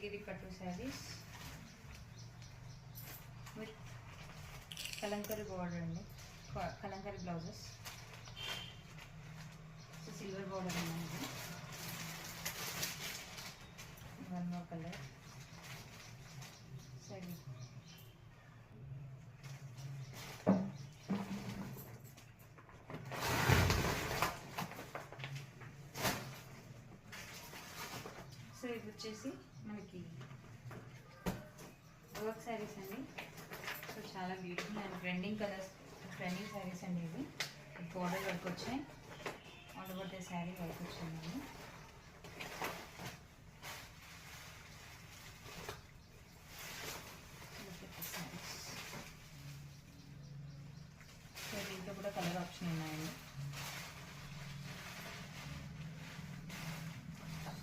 ఇది పట్టు saris with kalamkari border అండి, కలంకరీ బ్లౌజెస్. సిల్వర్ బార్డర్ ఉంది. వన్ మోర్ కలర్ సరే. సో ఇది వచ్చేసి మనకి వర్క్ శారీస్ అండి. సో చాలా beautiful and trending colours, trending saris అండి. ఇవి బోర్డర్ వర్క్ వచ్చాయి, all over the sari work వచ్చిందండి. సో దీంట్లో కూడా కలర్ ఆప్షన్ ఉన్నాయండి.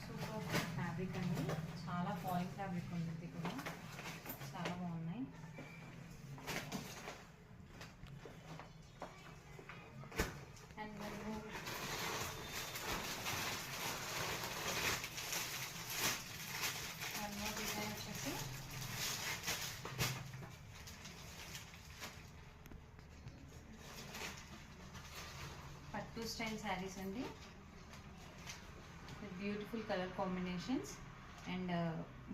సూపర్ ఫ్యాబ్రిక్ అండి, చాలా ఫాలింగ్ ఫ్యాబ్రిక్ ఉంది కూడా, చాలా బాగున్నాయి. అండ్ వన్ మోర్ డిజైన్ వచ్చేసి పట్టు స్టైల్ శారీస్ అండి, బ్యూటిఫుల్ కలర్ కాంబినేషన్స్. అండ్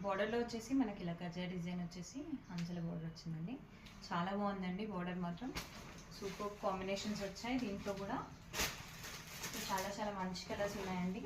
బార్డర్లో వచ్చేసి మనకి ఇలా గజా డిజైన్ వచ్చేసి అంచెల బార్డర్ వచ్చిందండి. చాలా బాగుందండి బార్డర్ మాత్రం. సూపర్ కాంబినేషన్స్ వచ్చాయి దీంట్లో కూడా. చాలా చాలా మంచి కలర్స్ ఉన్నాయండి.